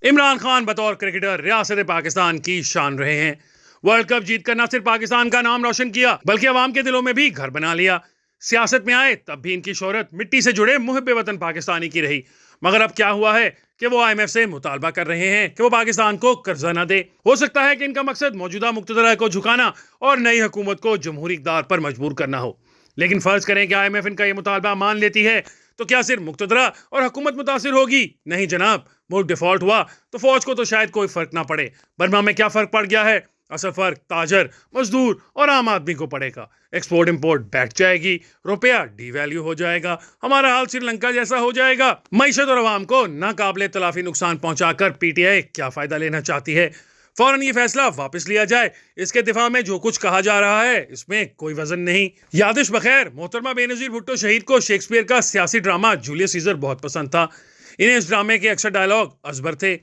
इमरान खान बतौर क्रिकेटर रियासत पाकिस्तान की शान रहे हैं। वर्ल्ड कप जीतकर न सिर्फ पाकिस्तान का नाम रोशन किया बल्कि अवाम के दिलों में भी घर बना लिया। सियासत में आए तब भी इनकी शोहरत मिट्टी से जुड़े मुहिब वतन पाकिस्तानी की रही। मगर अब क्या हुआ है कि वो IMF से मुतालबा कर रहे हैं कि वो पाकिस्तान को कर्जा न दे। हो सकता है कि इनका मकसद मौजूदा मुक्तदरा को झुकाना और नई हुकूमत को जमहूरी इक़्तिदार पर मजबूर करना हो। लेकिन फर्ज करें कि IMF इनका ये मुतालबा मान लेती है तो क्या सिर्फ मुक्तदरा और हुकूमत मुतासिर होगी? नहीं जनाब, मुल्क डिफॉल्ट हुआ तो फौज को तो शायद कोई फर्क ना पड़े। बर्मा में क्या फर्क पड़ गया है? असल फर्क ताजर, मजदूर और आम आदमी को पड़ेगा। एक्सपोर्ट इंपोर्ट बैठ जाएगी, रुपया डीवैल्यू हो जाएगा, हमारा हाल श्रीलंका जैसा हो जाएगा। मईशत और अवाम को नाकाबिले तलाफी नुकसान पहुंचाकर PTI क्या फायदा लेना चाहती है? फौरन ये फैसला वापस लिया जाए। इसके दिफा में जो कुछ कहा जा रहा है इसमें कोई वजन नहीं। यादिश बखैर, मोहतरमा बेनजीर भुट्टो शहीद को शेक्सपियर का सियासी ड्रामा जूलियस सीजर बहुत पसंद था। इन्हें इस ड्रामे के अक्सर डायलॉग अजबर थे।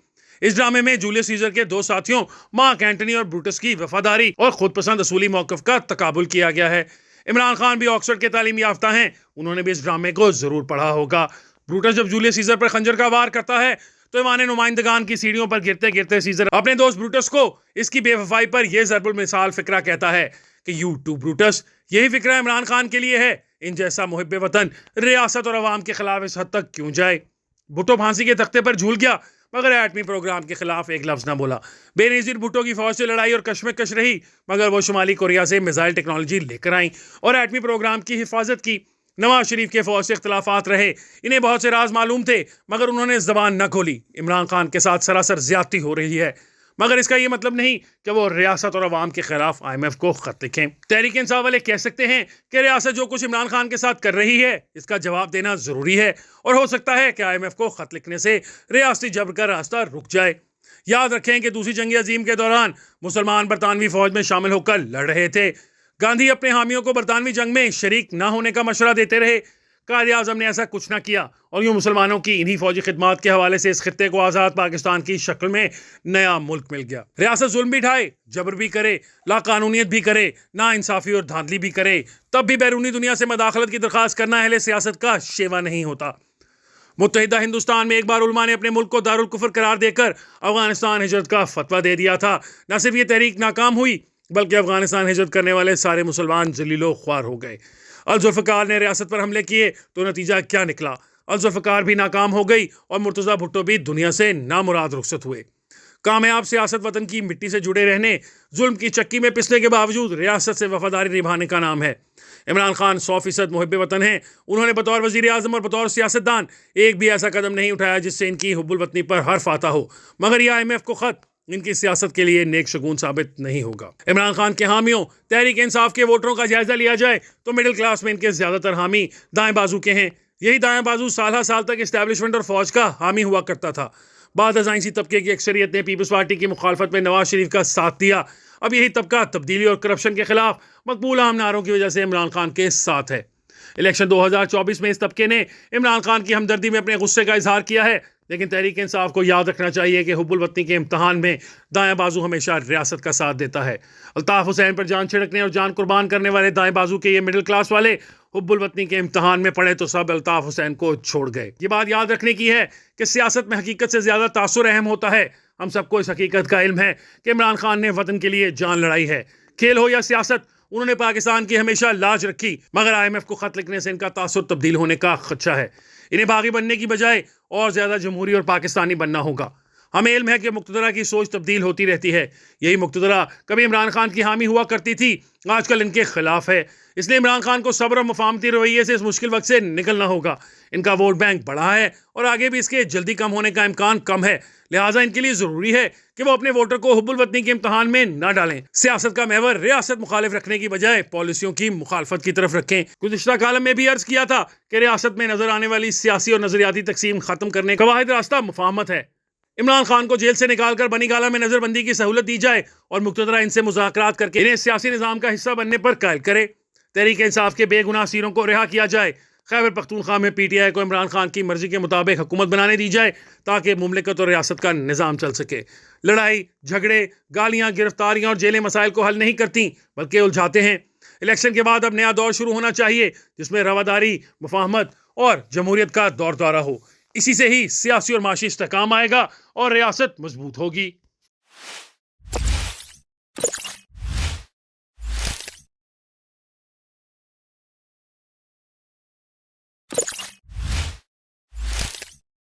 इस ड्रामे में जूलियस सीजर के दो साथियों मार्क एंटनी और ब्रूटस की वफादारी और खुद पसंद असूली मौकफ का तकाबुल किया गया है। इमरान खान भी ऑक्सफोर्ड के तालीमी याफ्ता हैं, उन्होंने भी इस ड्रामे को जरूर पढ़ा होगा। ब्रूटस जब जूलियस सीजर पर खंजर का वार करता है तो ईमान नुमाइंदगान की सीढ़ियों पर गिरते गिरते सीजर अपने दोस्त ब्रूटस को इसकी बेवफाई पर यह ज़रबुल मिसाल फिक्रा कहता है कि यू टू ब्रूटस। यही फिक्रा इमरान खान के लिए है। इन जैसा मुहिब वतन रियासत और अवाम के खिलाफ इस हद तक क्यों जाए? भुट्टो फांसी के तख्ते पर झूल गया मगर एटमी प्रोग्राम के खिलाफ एक लफ्ज ना बोला। बेनजीर भुट्टो की फौज से लड़ाई और कशमकश रही मगर वो शुमाली कोरिया से मिसाइल टेक्नोलॉजी लेकर आई और एटमी प्रोग्राम की हिफाजत की। नवाज शरीफ के फौज से इख्तलाफात रहे, इन्हें बहुत से राज मालूम थे मगर उन्होंने जबान न खोली। इमरान खान के साथ सरासर ज्यादती हो रही है मगर इसका ये मतलब नहीं कि वो रियासत और अवाम के खिलाफ IMF को खत लिखें। तहरीक इंसाफ वाले कह सकते हैं कि रियासत जो कुछ इमरान खान के साथ कर रही है इसका जवाब देना जरूरी है और हो सकता है कि IMF को खत लिखने से रियासती जबर का रास्ता रुक जाए। याद रखें कि दूसरी जंग अजीम के दौरान मुसलमान बरतानवी फौज में शामिल होकर लड़ रहे थे। गांधी अपने हामियों को बरतानवी जंग में शरीक ना होने का मशवरा देते रहे। कायदे आज़म ने ऐसा कुछ ना किया और यूं मुसलमानों की इन्हीं फौजी खिदमात के हवाले से इस खित्ते को आज़ाद पाकिस्तान की शक्ल में नया मुल्क मिल गया। रियासत जुल्म भी ढाए, जबर भी करे, लाकानूनियत भी करे, ना इंसाफी और धांधली भी करे, तब भी बैरूनी दुनिया से मदाखलत की दरख्वास्त करना अहले सियासत का शेवा नहीं होता। मुत्तहिदा हिंदुस्तान में एक बार उलमा ने अपने मुल्क को दारुल कुफर करार देकर अफगानिस्तान हिजरत का फतवा दे दिया था। न सिर्फ ये तहरीक नाकाम हुई बल्कि अफगानिस्तान हिजरत करने वाले सारे मुसलमान जलीलो ख्वार हो गए। अल-जुल्फ़िकार ने रियासत पर हमले किए तो नतीजा क्या निकला? अल-जुल्फ़िकार भी नाकाम हो गई और मुर्तज़ा भुट्टो भी दुनिया से नामुराद रुखसत हुए। कामयाब सियासत वतन की मिट्टी से जुड़े रहने, जुल्म की चक्की में पिसने के बावजूद रियासत से वफादारी निभाने का नाम है। इमरान खान 100% मुहिब वतन हैं। उन्होंने बतौर वज़ीर आज़म और बतौर सियासतदान एक भी ऐसा कदम नहीं उठाया जिससे इनकी हुब्बुल वतनी पर हर्फ आता हो। मगर यह IMF को खत इनकी सियासत के लिए नेक शगुन साबित नहीं होगा। इमरान खान के हामियों तहरीक इंसाफ के वोटरों का जायजा लिया जाए तो मिडिल क्लास में इनके ज्यादातर हामी दाएं बाजू के हैं। यही दाएं बाजू साल तक इस्टेब्लिशमेंट और फौज का हामी हुआ करता था। बाद अज़ाइंसी तबके की अक्सरियत ने पीपल्स पार्टी की मुखालफत में नवाज शरीफ का साथ दिया। अब यही तबका तब्दीली और करप्शन के खिलाफ मकबूल आम नारों की वजह से इमरान खान के साथ है। इलेक्शन 2024 में इस तबके ने इमरान खान की हमदर्दी में अपने गुस्से का इजहार किया है। लेकिन तहरीक इंसाफ को याद रखना चाहिए कि हुब्बुल वतनी के इम्तहान में दाएं बाजू हमेशा रियासत का साथ देता है। अल्ताफ हुसैन पर जान छिड़कने और जान कुर्बान करने वाले दाएं बाजू के ये मिडिल क्लास वाले हुब्बुल वतनी के इम्तहान में पड़े तो सब अल्ताफ हुसैन को छोड़ गए। ये बात याद रखने की है कि सियासत में हकीकत से ज्यादा तासुर अहम होता है। हम सबको इस हकीकत का इल्म है कि इमरान खान ने वतन के लिए जान लड़ाई है। खेल हो या सियासत, उन्होंने पाकिस्तान की हमेशा लाज रखी मगर IMF को खत लिखने से इनका तासुर तब्दील होने का खदशा है। इन्हें बागी बनने की बजाय और ज्यादा जमहूरी और पाकिस्तानी बनना होगा। हमें इल्म है कि मुक्तदरा की सोच तब्दील होती रहती है। यही मुक्तदरा कभी इमरान खान की हामी हुआ करती थी, आजकल इनके खिलाफ है। इसलिए इमरान खान को सब्र और मुफाहमती रवैये से इस मुश्किल वक्त से निकलना होगा। इनका वोट बैंक बढ़ा है और आगे भी इसके जल्दी कम होने का इम्कान कम है। लिहाजा इनके लिए जरूरी है कि वो अपने वोटर को हुब्बुल वतनी के इम्तहान में न डालें। सियासत का महवर रियासत मुखालिफ रखने की बजाय पॉलिसियों की मुखालफत की तरफ रखें। गुज़िश्ता कालम में भी अर्ज किया था कि रियासत में नजर आने वाली सियासी और नजरियाती तकसीम खत्म करने का वाहिद रास्ता मुफाहमत है। इमरान खान को जेल से निकालकर बनी गाला में नजरबंदी की सहूलत दी जाए और मुक्तदरा इनसे मुज़ाकरात करके इन्हें सियासी निज़ाम का हिस्सा बनने पर कायल करे। तहरीक इंसाफ के बेगुनाह सीरों को रिहा किया जाए। खैबर पख्तूनख्वा में PTI को इमरान खान की मर्जी के मुताबिक हुकूमत बनाने दी जाए ताकि मुमलिकत और रियासत का निज़ाम चल सके। लड़ाई झगड़े, गालियां, गिरफ्तारियां और जेलें मसाइल को हल नहीं करती बल्कि उलझाते हैं। इलेक्शन के बाद अब नया दौर शुरू होना चाहिए जिसमें रवादारी, मुफाहमत और जमहूरियत का दौर दौरा हो। इसी से ही सियासी और माशी इस्तेहकाम आएगा और रियासत मजबूत होगी।